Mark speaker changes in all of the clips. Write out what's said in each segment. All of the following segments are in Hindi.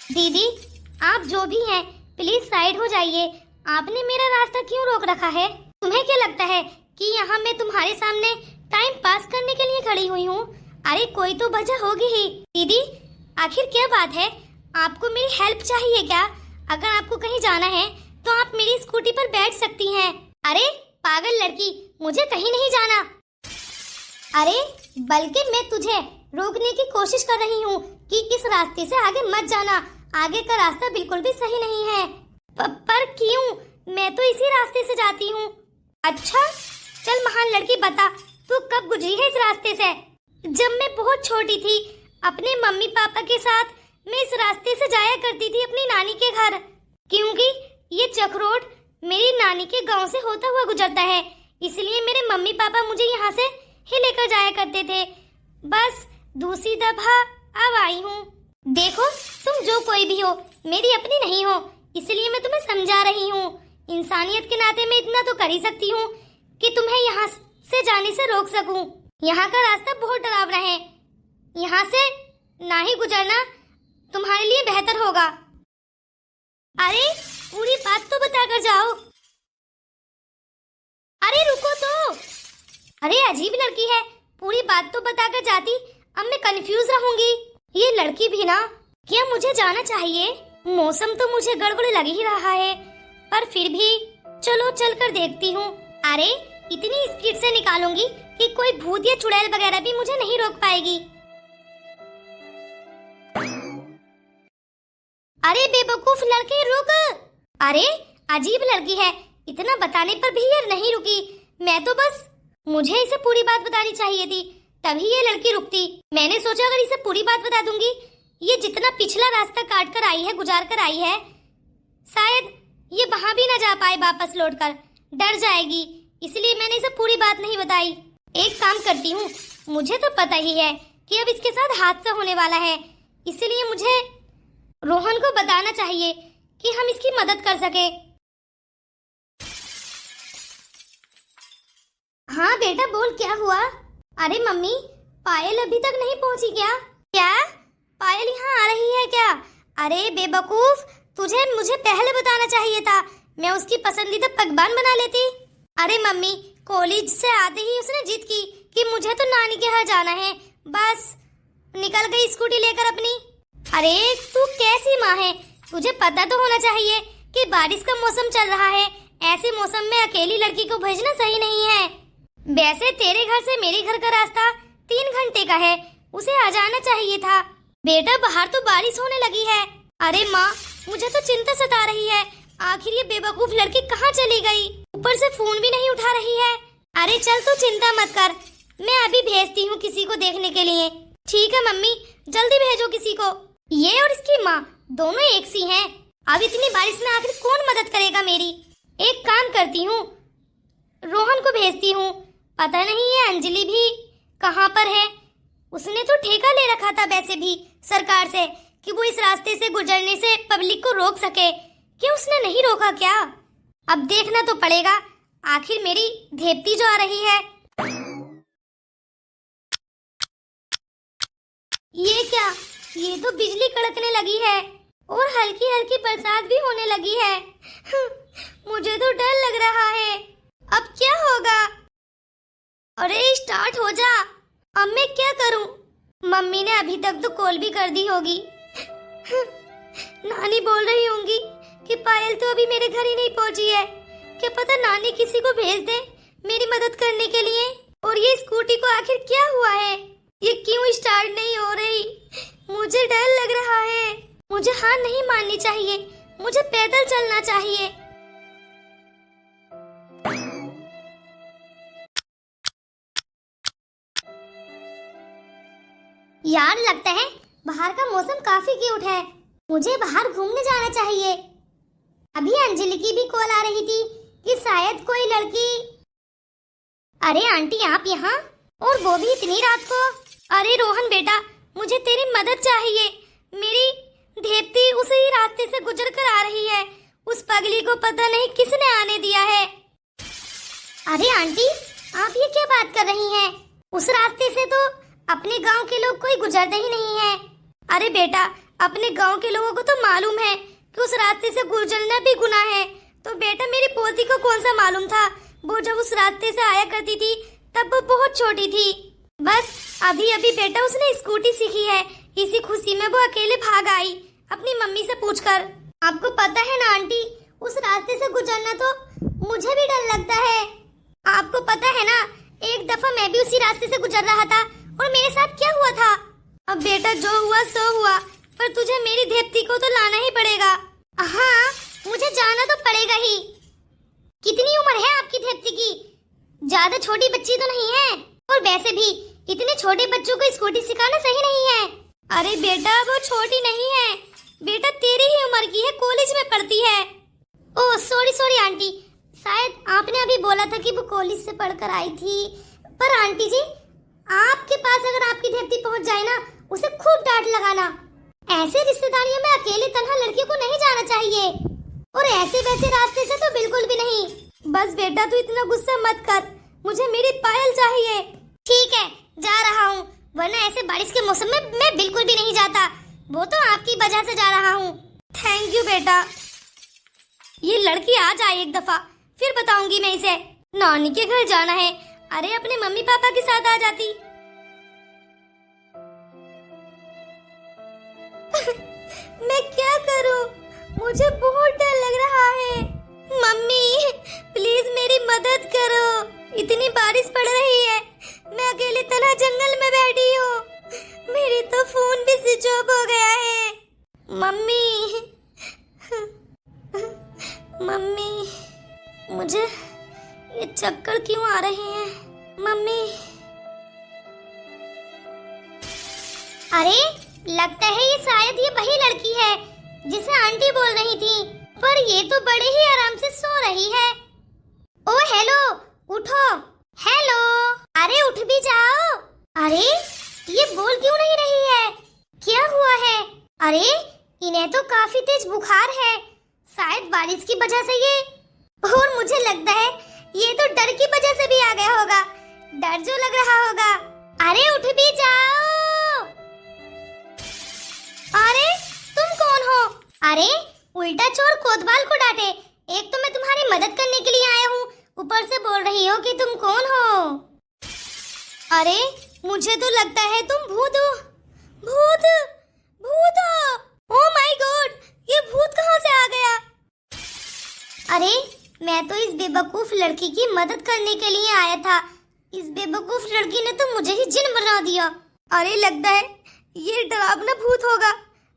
Speaker 1: दीदी, आप जो भी हैं प्लीज साइड हो जाइए। आपने मेरा रास्ता क्यों रोक रखा है? तुम्हें क्या लगता है कि यहाँ मैं तुम्हारे सामने टाइम पास करने के लिए खड़ी हुई हूँ? अरे कोई तो वजह होगी ही। दीदी, आखिर क्या बात है? आपको मेरी हेल्प चाहिए क्या? अगर आपको कहीं जाना है तो आप मेरी स्कूटी पर बैठ सकती हैं। अरे पागल लड़की, मुझे कहीं नहीं जाना। अरे बल्कि मैं तुझे रोकने की कोशिश कर रही हूँ कि इस रास्ते से आगे मत जाना। आगे का रास्ता बिल्कुल भी सही नहीं है। पर क्यों? मैं तो इसी रास्ते से जाती हूँ। अच्छा, चल महान लड़की, बता तू कब गुजरी है इस रास्ते से? जब मैं बहुत छोटी थी, अपने मम्मी पापा के साथ मैं इस रास्ते से जाया करती थी अपनी नानी के घर, क्योंकि ये चक रोड मेरी नानी के गांव से होता हुआ गुजरता है। इसलिए मेरे मम्मी पापा मुझे यहाँ से ही लेकर जाया करते थे। बस दूसरी दफा अब आई हूँ। देखो, तुम जो कोई भी हो, मेरी अपनी नहीं हो, इसलिए मैं तुम्हें समझा रही हूँ। इंसानियत के नाते मैं इतना तो कर ही सकती हूँ कि तुम्हें यहाँ से जाने से रोक सकूं। यहाँ का रास्ता बहुत डरावना है, यहाँ से ना ही गुजरना तुम्हारे लिए बेहतर होगा। अरे पूरी बात तो बताकर जाओ। अरे रुको तो। अरे अजीब लड़की है, पूरी बात तो बताकर जाती, अब मैं कंफ्यूज रहूंगी। ये लड़की भी ना, क्या मुझे जाना चाहिए? मौसम तो मुझे गड़बड़ लग ही रहा है, पर फिर भी चलो चलकर देखती हूँ। अरे इतनी स्पीड से निकालूंगी कि कोई भूत या चुड़ैल वगैरह भी मुझे नहीं रोक पाएगी। अरे बेवकूफ लड़के, रुक। अरे अजीब लड़की है, इतना बताने पर भी ये नहीं रुकी। मैं तो बस, मुझे इसे पूरी बात बतानी चाहिए थी, तभी ये लड़की रुकती। मैंने सोचा अगर इसे पूरी बात बता दूंगी, ये जितना पिछला रास्ता काट कर आई है, गुजार कर आई है, शायद ये वहां भी न जा पाए वापस लौटकर, डर जाएगी। इसलिए मैंने इसे पूरी बात नहीं बताई। एक काम करती हूँ, मुझे तो पता ही है कि अब इसके साथ हादसा होने वाला है, इसलिए मुझे रोहन को बताना चाहिए कि हम इसकी मदद कर सके। हाँ बेटा बोल, क्या हुआ? अरे मम्मी, पायल अभी तक नहीं पहुंची क्या? क्या पायल यहाँ आ रही है क्या? अरे बेवकूफ, तुझे मुझे पहले बताना चाहिए था, मैं उसकी पसंदीदा पकवान बना लेती। अरे मम्मी, कॉलेज से आते ही उसने जिद की कि मुझे तो नानी के यहाँ जाना है, बस निकल गई स्कूटी लेकर अपनी। अरे तू कैसी माँ है? तुझे पता तो होना चाहिए कि बारिश का मौसम चल रहा है, ऐसे मौसम में अकेली लड़की को भेजना सही नहीं है। वैसे तेरे घर से मेरे घर का रास्ता 3 घंटे का है, उसे आ जाना चाहिए था। बेटा बाहर तो बारिश होने लगी है। अरे माँ, मुझे तो चिंता सता रही है, आखिर ये बेवकूफ लड़की कहाँ चली गई? ऊपर से फोन भी नहीं उठा रही है। अरे चल तू चिंता मत कर, मैं अभी भेजती हूँ किसी को देखने के लिए। ठीक है मम्मी, जल्दी भेजो किसी को। ये और इसकी माँ दोनों एक सी हैं। अब इतनी बारिश में आखिर कौन मदद करेगा मेरी? एक काम करती हूँ, रोहन को भेजती हूँ। पता नहीं ये अंजलि भी कहाँ पर है। उसने तो ठेका ले रखा था वैसे भी सरकार से कि वो इस रास्ते से गुजरने से पब्लिक को रोक सके, क्या उसने नहीं रोका क्या? अब देखना तो पड़ेगा, आखिर मेरी धेपती जो आ रही है। ये क्या? ये तो बिजली कड़कने लगी है और हल्की हल्की बरसात भी होने लगी है। मुझे तो डर लग रहा है, अब क्या होगा? अरे स्टार्ट हो जा, अब मैं क्या करूं? मम्मी ने अभी तक तो कॉल भी कर दी होगी। नानी बोल रही होंगी कि पायल तो अभी मेरे घर ही नहीं पहुंची है। क्या पता नानी किसी को भेज दे मेरी मदद करने के लिए। और ये स्कूटी को आखिर क्या हुआ है? ये क्यों स्टार्ट नहीं हो रही? मुझे डर लग रहा है। मुझे हार नहीं माननी चाहिए, मुझे पैदल चलना चाहिए। यार लगता है बाहर का मौसम काफी क्यूट है, मुझे बाहर घूमने जाना चाहिए। अभी अंजलि की भी कॉल आ रही थी कि शायद कोई लड़की। अरे आंटी आप यहाँ, और वो भी इतनी रात को? अरे रोहन बेटा, मुझे तेरी मदद चाहिए। मेरी धेपती उसी रास्ते से गुजर कर आ रही है, उस पगली को पता नहीं किसने आने दिया है। अरे आंटी आप ये क्या बात कर रही हैं? उस रास्ते से तो अपने गांव के लोग कोई गुजरते ही नहीं है। अरे बेटा अपने गांव के लोगों को तो मालूम है कि उस रास्ते से गुजरना भी गुनाह है, तो बेटा मेरी पोती को कौन सा मालूम था। वो जब उस रास्ते से आया करती थी तब वो बहुत छोटी थी। बस अभी अभी बेटा उसने स्कूटी सीखी है, इसी खुशी में वो अकेले भाग आई अपनी मम्मी से पूछकर। आपको पता है ना आंटी, उस रास्ते से गुजरना तो मुझे भी डर लगता है। आपको पता है ना, एक दफा मैं भी उसी रास्ते से गुजर रहा था और मेरे साथ क्या हुआ था। अब बेटा जो हुआ सो हुआ, पर तुझे मेरी देवती को तो लाना ही पड़ेगा। हाँ, मुझे जाना तो पड़ेगा ही। कितनी उम्र है आपकी देवती की? ज्यादा छोटी बच्ची तो नहीं है, और वैसे भी इतने छोटे बच्चों को स्कूटी सिखाना सही नहीं है। अरे बेटा वो छोटी नहीं है, बेटा तेरी ही उम्र की है, कॉलेज में पढ़ती है। ओह सॉरी सॉरी आंटी, शायद आपने अभी बोला था कि वो कॉलेज से पढ़कर आई थी। पर आंटी जी, आपके पास अगर आपकी देवती पहुंच जाए ना, उसे खूब डांट लगाना। ऐसे रिश्तेदारियों में अकेले तन्हा लड़कियों को नहीं जाना चाहिए, और ऐसे वैसे रास्ते से तो बिल्कुल भी नहीं। बस बेटा तू इतना गुस्सा मत कर, मुझे मेरी पायल चाहिए। ठीक है, जा रहा हूँ, वरना ऐसे बारिश के मौसम में मैं बिल्कुल भी नहीं जाता। वो तो आपकी वजह से जा रहा हूँ। थैंक यू बेटा। ये लड़की आ जाए एक दफा, फिर बताऊंगी मैं इसे। नानी के घर जाना है, अरे अपने मम्मी पापा के साथ आ जाती। मैं क्या करूं? मुझे बहुत डर लग रहा है। मम्मी प्लीज मेरी मदद करो, इतनी बारिश पड़ रही है, मैं अकेले तन्हा जंगल में बैठी हूँ। मेरी तो फोन भी स्विच ऑफ हो गया है। मम्मी मम्मी मुझे ये चक्कर क्यों आ रहे हैं? मम्मी। अरे लगता है ये शायद ये वही लड़की है जिसे आंटी बोल रही थी, पर ये तो बड़े ही आराम से सो रही है। ओ हेलो, उठो। हेलो, अरे उठ भी जाओ। अरे ये बोल क्यों नहीं रही है? क्या हुआ है? अरे इन्हें तो काफी तेज बुखार है, शायद बारिश की वजह से ये। और मुझे लगता है ये तो डर की वजह से भी आ गया होगा, डर जो लग रहा होगा। अरे उठ भी जाओ। अरे तुम कौन हो? अरे उल्टा चोर कोतवाल को डांटे। एक तो मैं तुम्हारी मदद करने के लिए आया हूँ, ऊपर से बोल रही हो कि तुम कौन हो। अरे मुझे तो लगता है तुम भूत हो। भूत भूत हो। ओह माय गॉड, ये भूत कहाँ से आ गया? अरे मैं तो इस बेवकूफ लड़की की मदद करने के लिए आया था। इस बेवकूफ लड़की ने तो मुझे ही जिन बना दिया। अरे लगता है ये डरावना भूत होगा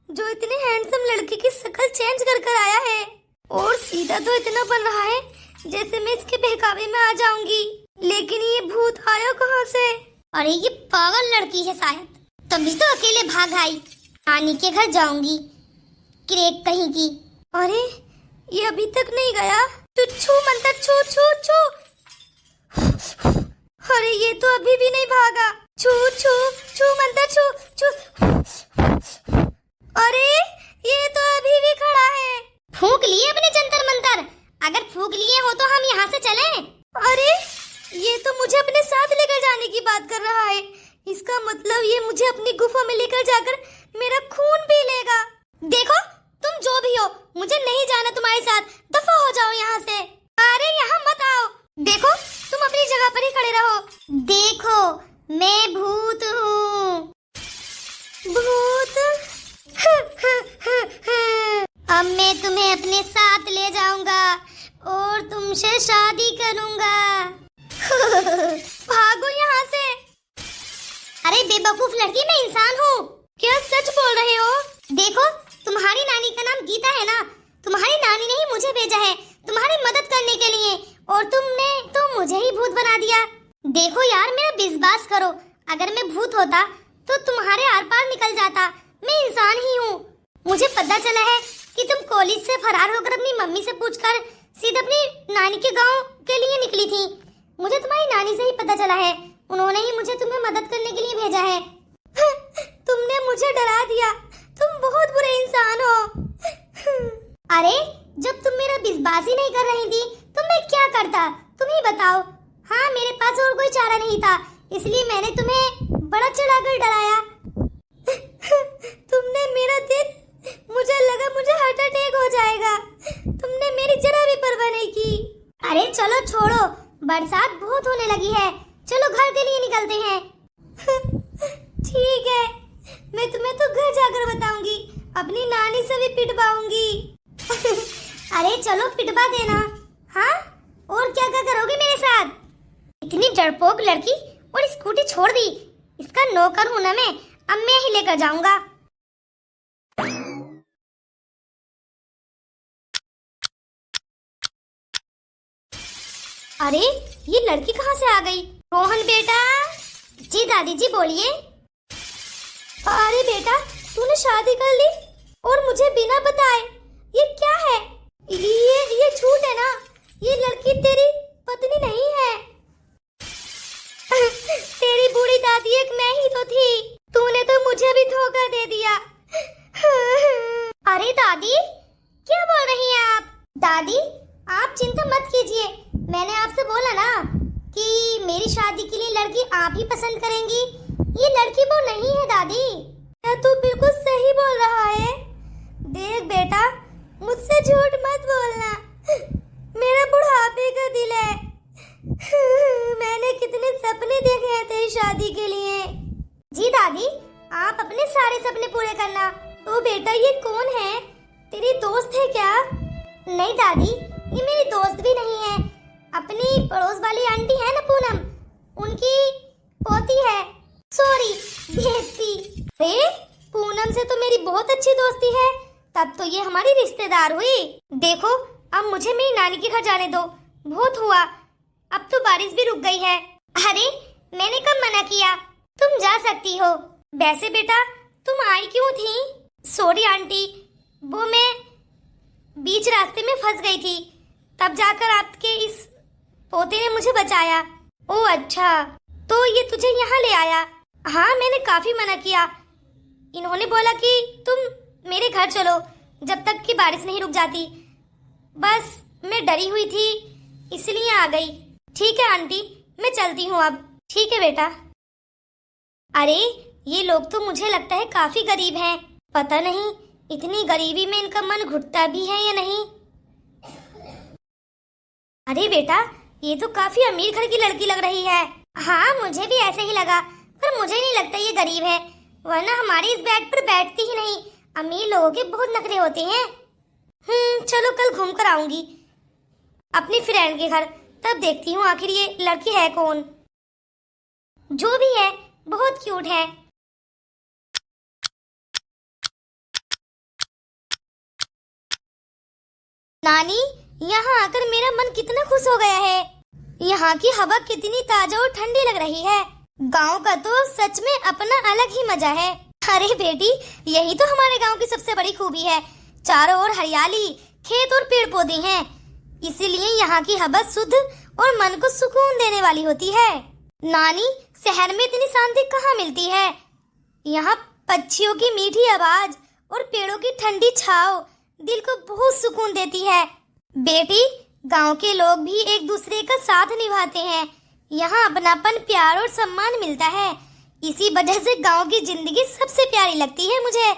Speaker 1: जो इतनी हैंडसम लड़की की शक्ल चेंज कर कर आया है, और सीधा तो इतना बन रहा है जैसे मैं इसके बहकावे में आ जाऊंगी। लेकिन ये भूत आया कहाँ से? अरे ये पागल लड़की है शायद, तभी तो अकेले भाग आई। नानी के घर जाऊंगी, क्रेक कहीं की। अरे ये अभी तक नहीं गया। छू मंतर छू छू छू। अरे ये तो अभी भी नहीं भागा। छू छू छू मंतर छू छू। अरे ये तो अभी भी खड़ा है। फूंक लिए अपने जंतर मंतर? अगर फूंक लिए हो तो हम यहाँ से चलें। अरे ये तो मुझे अपने साथ लेकर जाने की बात कर रहा है। इसका मतलब ये मुझे अपनी गुफा में लेकर जाकर मेरा खून पी लेगा। देखो तुम जो भी हो, मुझे नहीं जाना तुम्हारे साथ, दफा हो जाओ यहाँ से। अरे यहाँ मत आओ। देखो तुम अपनी जगह पर ही खड़े रहो। देखो मैं भूत हूँ। भूत? अब मैं तुम्हें अपने साथ ले जाऊंगा और तुमसे शादी करूंगा। भागो यहाँ से। अरे बेवकूफ लड़की, मैं इंसान हूँ। क्या सच बोल रहे हो? देखो तुम्हारी नानी का नाम गीता है ना, तुम्हारी नानी ने ही मुझे भेजा है तुम्हारी मदद करने के लिए, और तुमने तो मुझे ही भूत बना दिया। देखो यार मेरा विश्वास करो, अगर मैं भूत होता तो तुम्हारे आर पार निकल जाता। मैं इंसान ही हूँ। मुझे पता चला है कि तुम कॉलेज से फरार होकर अपनी मम्मी से पूछकर सीधे अपनी नानी के गांव के लिए निकली थी। मुझे तुम्हारी नानी से ही पता चला है, उन्होंने ही मुझे तुम्हें मदद करने के लिए भेजा है। तुमने मुझे डरा दिया, तुम बहुत बुरे इंसान हो। अरे जब तुम मेरा विश्वास ही नहीं कर रही थी तो मैं क्या करता, तुम ही बताओ। हाँ मेरे पास और कोई चारा नहीं था, इसलिए मैंने तुम्हें बड़ा चढ़ाकर डराया। तुमने मेरा दिल अपनी नानी से भी पिटवाऊंगी। अरे चलो पिटवा देना। हाँ, और क्या क्या करोगे मेरे साथ? इतनी डरपोक लड़की, और स्कूटी छोड़ दी। इसका नौकर हूं ना मैं, अब मैं ही लेकर जाऊंगा। अरे ये लड़की कहाँ से आ गई? रोहन बेटा। जी दादी जी बोलिए। अरे बेटा, तूने शादी कर ली और मुझे बिना बताए? ये क्या है? ये झूठ है ना? ये लड़की तेरी पत्नी नहीं है। तेरी बूढ़ी दादी एक मैं ही तो थी। तूने तो मुझे भी धोखा दे दिया। अरे दादी, क्या बोल रही हैं आप? दादी आप चिंता मत कीजिए, मैंने आपसे बोला ना कि मेरी शादी के लिए लड़की आप ही पसंद करेंगी। ये लड़की वो नहीं है दादी। तू बिल्कुल सही बोल रहा है। देख बेटा, मुझसे झूठ मत बोलना। मेरा बुढ़ापे का दिल है। मैंने कितने सपने देखे हैं तेरी शादी के लिए। जी दादी, आप अपने सारे सपने पूरे करना। तो बेटा ये कौन है? तेरी दोस्त है क्या? नहीं दादी, ये मेरी दोस्त भी नहीं है। अपनी पड़ोस वाली आंटी है ना पूनम, उनकी पोती है। सॉरी, बेटी। पूनम से तो मेरी बहुत अच्छी दोस्ती है, तब तो ये हमारी रिश्तेदार हुई। देखो अब मुझे मेरी नानी के घर जाने दो, बहुत हुआ। अब तो बारिश भी रुक गई है। अरे मैंने कब मना किया? तुम जा सकती हो। वैसे बेटा तुम आई क्यों थी? सॉरी आंटी, वो मैं बीच रास्ते में फंस गई थी, तब जाकर आपके इस पोते ने मुझे बचाया। ओह अच्छा, तो ये तुझे यहाँ ले आया? हाँ, मैंने काफी मना किया। इन्होंने बोला कि तुम मेरे घर चलो जब तक कि बारिश नहीं रुक जाती। बस मैं डरी हुई थी इसलिए आ गई। ठीक है आंटी, मैं चलती हूँ अब। ठीक है बेटा। अरे ये लोग तो मुझे लगता है काफी गरीब हैं। पता नहीं इतनी गरीबी में इनका मन घुटता भी है या नहीं। अरे बेटा, ये तो काफी अमीर घर की लड़की लग रही है। हाँ मुझे भी ऐसे ही लगा, पर मुझे नहीं लगता ये गरीब है, वरना हमारी इस बेड पर बैठती ही नहीं। अमीर लोगों के बहुत नखरे होते हैं। चलो कल घूम कर आऊंगी अपनी फ्रेंड के घर, तब देखती हूँ आखिर ये लड़की है कौन। जो भी है बहुत क्यूट है। नानी, यहाँ आकर मेरा मन कितना खुश हो गया है। यहाँ की हवा कितनी ताजा और ठंडी लग रही है। गांव का तो सच में अपना अलग ही मजा है। अरे बेटी, यही तो हमारे गांव की सबसे बड़ी खूबी है। चारों ओर हरियाली, खेत और पेड़ पौधे हैं, इसीलिए यहाँ की हवा शुद्ध और मन को सुकून देने वाली होती है। नानी, शहर में इतनी शांति कहाँ मिलती है। यहाँ पक्षियों की मीठी आवाज और पेड़ों की ठंडी छांव दिल को बहुत सुकून देती है। बेटी, गांव के लोग भी एक दूसरे का साथ निभाते हैं। यहाँ अपनापन, प्यार और सम्मान मिलता है। इसी वजह से गांव की जिंदगी सबसे प्यारी लगती है मुझे।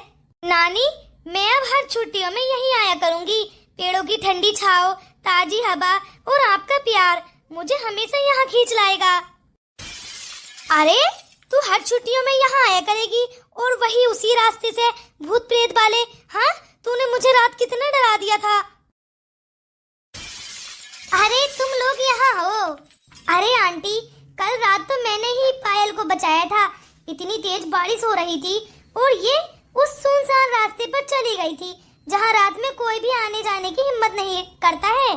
Speaker 1: नानी, मैं अब हर छुट्टियों में यहीं आया करूंगी। पेड़ों की ठंडी छांव, ताजी हवा और आपका प्यार मुझे हमेशा यहाँ खींच लाएगा। अरे तू हर छुट्टियों में यहाँ आया करेगी और वही उसी रास्ते से भूत प्रेत वाले। हाँ, तूने मुझे रात कितना डरा दिया था। अरे तुम लोग यहाँ हो। अरे आंटी, कल रात तो मैंने ही पायल को बचाया था। इतनी तेज बारिश हो रही थी और ये उस सुनसान रास्ते पर चली गई थी जहाँ रात में कोई भी आने जाने की हिम्मत नहीं करता है।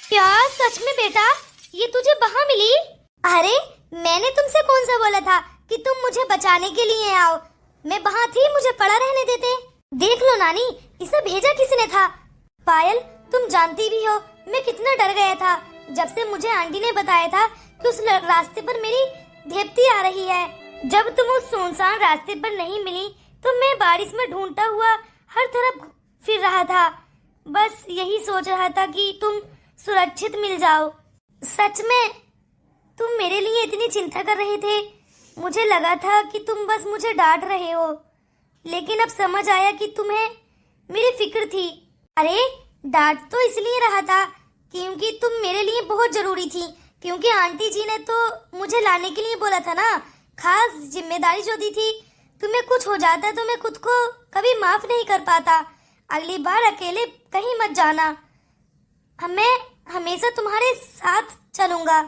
Speaker 1: क्या सच में बेटा, ये तुझे वहाँ मिली? अरे मैंने तुमसे कौन सा बोला था कि तुम मुझे बचाने के लिए आओ? मैं वहाँ थी, मुझे पड़ा रहने देते। देख लो नानी, इसे भेजा किसने था। पायल, तुम जानती भी हो मैं कितना डर गया था जब से मुझे आंटी ने बताया था कि उस रास्ते पर मेरी धेपती आ रही है। जब तुम उस सुनसान रास्ते पर नहीं मिली तो मैं बारिश में ढूंढता हुआ हर तरफ फिर रहा था। बस यही सोच रहा था कि तुम सुरक्षित मिल जाओ। सच में तुम मेरे लिए इतनी चिंता कर रहे थे। मुझे लगा था कि तुम बस मुझे डांट रहे हो, लेकिन अब समझ आया कि तुम्हें मेरी फिक्र थी। अरे डांट तो इसलिए रहा था क्योंकि तुम मेरे लिए बहुत जरूरी थी, क्योंकि आंटी जी ने तो मुझे लाने के लिए बोला था ना। खास जिम्मेदारी जो दी थी, तुम्हें कुछ हो जाता तो मैं खुद को कभी माफ नहीं कर पाता। अगली बार अकेले कहीं मत जाना, मैं हमेशा तुम्हारे साथ चलूंगा।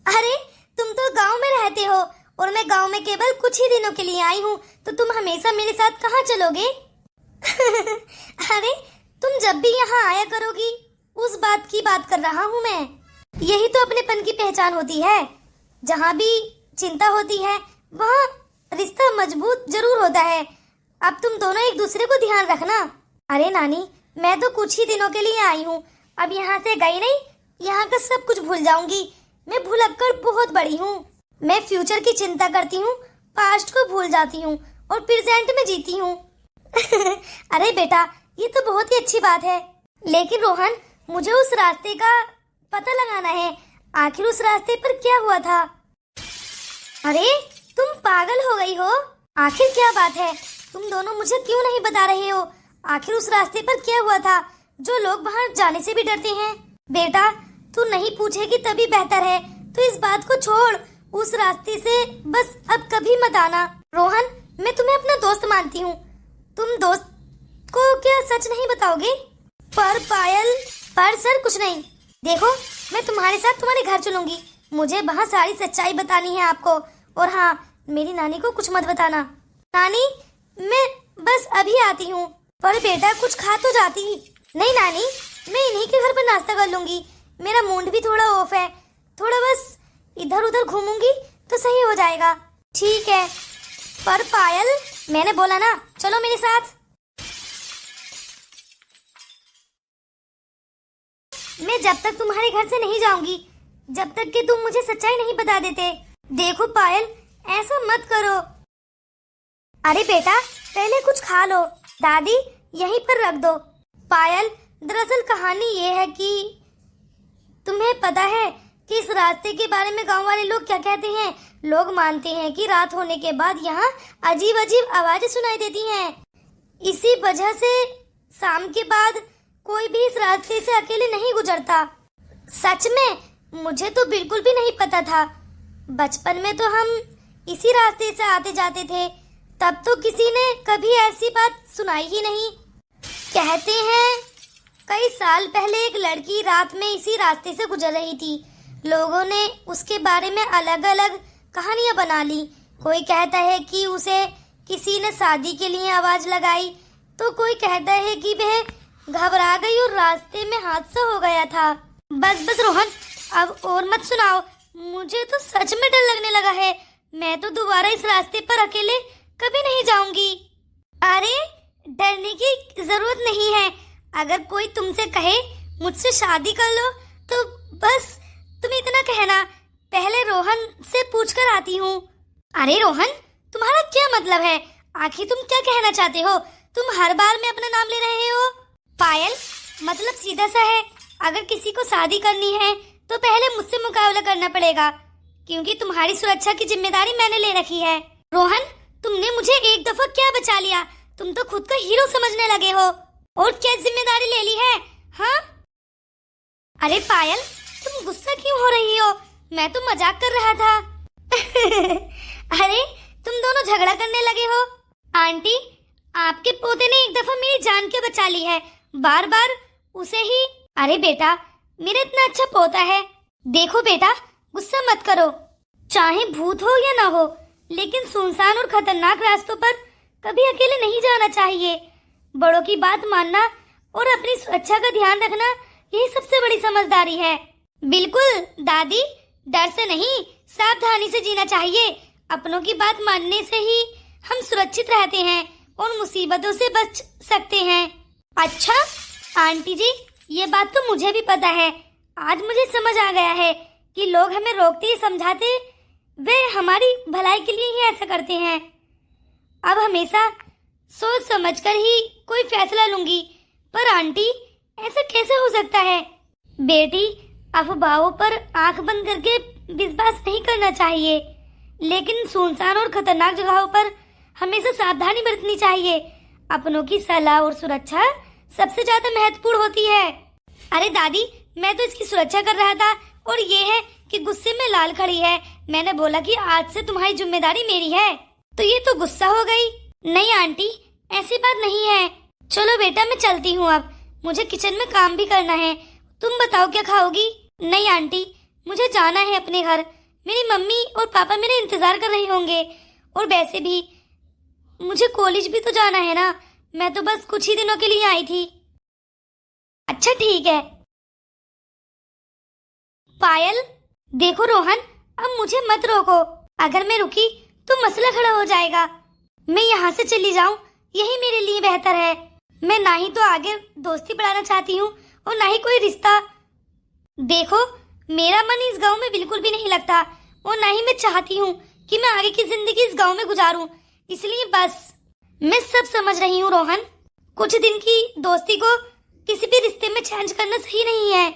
Speaker 1: अरे तुम तो गांव में रहते हो और मैं गांव में केवल कुछ ही दिनों के लिए आई हूँ, तो तुम हमेशा मेरे साथ कहाँ चलोगे? अरे तुम जब भी यहाँ आया करोगी, उस बात की बात कर रहा हूँ मैं। यही तो अपनेपन की पहचान होती है। जहाँ भी चिंता होती है वहाँ रिश्ता मजबूत जरूर होता है। अब तुम दोनों एक दूसरे को ध्यान रखना। अरे नानी, मैं तो कुछ ही दिनों के लिए आई हूँ, अब यहाँ से गई नहीं, यहाँ का सब कुछ भूल जाऊंगी। मैं भुलक्कड़ बहुत बड़ी हूँ। मैं फ्यूचर की चिंता करती हूँ, पास्ट को भूल जाती हूँ और प्रेजेंट में जीती हूँ। अरे बेटा, ये तो बहुत ही अच्छी बात है, लेकिन रोहन मुझे उस रास्ते का पता लगाना है। आखिर उस रास्ते पर क्या हुआ था? अरे तुम पागल हो गई हो? आखिर क्या बात है? तुम दोनों मुझे क्यों नहीं बता रहे हो? आखिर उस रास्ते पर क्या हुआ था जो लोग वहां जाने से भी डरते हैं? बेटा, तू नहीं पूछेगी तभी बेहतर है, तो इस बात को छोड़, उस रास्ते से बस अब कभी मत आना। रोहन, मैं तुम्हें अपना दोस्त मानती हूँ, तुम दोस्त को क्या सच नहीं बताओगे? पर पायल, पर सर कुछ नहीं। देखो, मैं तुम्हारे साथ तुम्हारे घर चलूंगी, मुझे वहाँ सारी सच्चाई बतानी है आपको। और हाँ, मेरी नानी को कुछ मत बताना। नानी, मैं बस अभी आती हूँ। पर बेटा, कुछ खा तो जाती। नहीं नानी, मैं इन्हीं के घर पर नाश्ता कर लूंगी, मेरा मूड भी थोड़ा ऑफ है, थोड़ा बस इधर उधर घूमूंगी तो सही हो जाएगा। ठीक है, पर पायल, मैंने बोला ना, चलो मेरे साथ। मैं जब तक तुम्हारे घर से नहीं जाऊंगी, जब तक कि तुम मुझे सच्चाई नहीं बता देते। देखो पायल, ऐसा मत करो। अरे बेटा, पहले कुछ खा लो, दादी यहीं पर रख दो। पायल, दरअसल कहानी ये है कि तुम्हें पता है कि इस रास्ते के बारे में गांव वाले लोग क्या कहते हैं? लोग मानते हैं कि रात होने के बाद यहाँ अजीब अजीब आवाजें सुनाई देती हैं। इसी वजह से शाम के बाद कोई भी इस रास्ते से अकेले नहीं गुजरता। सच में? मुझे तो बिल्कुल भी नहीं पता था। बचपन में तो हम इसी रास्ते से आते जाते थे, तब तो किसी ने कभी ऐसी बात सुनाई ही नहीं। कहते हैं कई साल पहले एक लड़की रात में इसी रास्ते से गुजर रही थी। लोगों ने उसके बारे में अलग अलग कहानियां बना ली। कोई कहता है कि उसे किसी ने शादी के लिए आवाज लगाई, तो कोई कहता है कि वह घबरा गई और रास्ते में हादसा हो गया था। बस बस रोहन, अब और मत सुनाओ, मुझे तो सच में डर लगने लगा है। मैं तो दोबारा इस रास्ते पर अकेले कभी नहीं जाऊंगी। अरे डरने की जरूरत नहीं है। अगर कोई तुमसे कहे मुझसे शादी कर लो, तो बस तुम इतना कहना, पहले रोहन से पूछकर आती हूँ। अरे रोहन, तुम्हारा क्या मतलब है? आखिर तुम क्या कहना चाहते हो? तुम हर बार में अपना नाम ले रहे हो। पायल, मतलब सीधा सा है, अगर किसी को शादी करनी है तो पहले मुझसे मुकाबला करना पड़ेगा, क्योंकि तुम्हारी सुरक्षा की जिम्मेदारी मैंने ले रखी है। रोहन, तुमने मुझे एक दफा क्या बचा लिया? तुम तो खुद को हीरो समझने लगे हो, और क्या जिम्मेदारी ले ली है? हाँ? अरे पायल, तुम गुस्सा क्यों हो रही हो? मैं तो मजाक कर रहा था। अरे तुम दोनों झगड़ा करने लगे हो। आंटी, आपके पोते ने एक दफा मेरी जान के बचा ली है, बार बार उसे ही। अरे बेटा, मेरा इतना अच्छा पोता है। देखो बेटा, गुस्सा मत करो, चाहे भूत हो या ना हो, लेकिन सुनसान और खतरनाक रास्तों पर कभी अकेले नहीं जाना चाहिए। बड़ों की बात मानना और अपनी सुरक्षा का ध्यान रखना, यही सबसे बड़ी समझदारी है। बिल्कुल दादी, डर से नहीं, सावधानी से जीना चाहिए। अपनों की बात मानने से ही हम सुरक्षित रहते हैं और मुसीबतों से बच सकते हैं। अच्छा आंटी जी, ये बात तो मुझे भी पता है। आज मुझे समझ आ गया है कि लोग हमें रोकते ही समझाते, वे हमारी भलाई के लिए ही ऐसा करते हैं। अब हमेशा सोच समझकर ही कोई फैसला लूंगी। पर आंटी, ऐसा कैसे हो सकता है? बेटी, अफवाहों पर आंख बंद करके विश्वास नहीं करना चाहिए, लेकिन सुनसान और खतरनाक जगहों पर हमेशा सावधानी बरतनी चाहिए। अपनों की सलाह और सुरक्षा सबसे ज्यादा महत्वपूर्ण होती है। अरे दादी, मैं तो इसकी सुरक्षा कर रहा था, और ये है कि गुस्से में लाल खड़ी है। मैंने बोला कि आज से तुम्हारी जिम्मेदारी मेरी है, तो ये तो गुस्सा हो गई। नहीं आंटी, ऐसी बात नहीं है। चलो बेटा मैं चलती हूँ अब, मुझे किचन में काम भी करना है। तुम बताओ क्या खाओगी? नहीं आंटी, मुझे जाना है अपने घर। मेरी मम्मी और पापा मेरे इंतजार कर रहे होंगे, और वैसे भी मुझे कॉलेज भी तो जाना है ना। मैं तो बस कुछ ही दिनों के लिए आई थी। अच्छा ठीक है। पायल, देखो रोहन, अब मुझे मत रोको। अगर मैं रुकी तो मसला खड़ा हो जाएगा। मैं यहाँ से चली जाऊं, यही मेरे लिए बेहतर है। मैं ना ही तो आगे दोस्ती बढ़ाना चाहती हूँ और ना ही कोई रिश्ता। देखो, मेरा मन इस गांव में बिल्कुल भी नहीं लगता, और ना ही मैं चाहती हूँ कि मैं आगे की जिंदगी इस गांव में गुजारूं। इसलिए बस, मैं सब समझ रही हूँ रोहन। कुछ दिन की दोस्ती को किसी भी रिश्ते में चेंज करना सही नहीं है।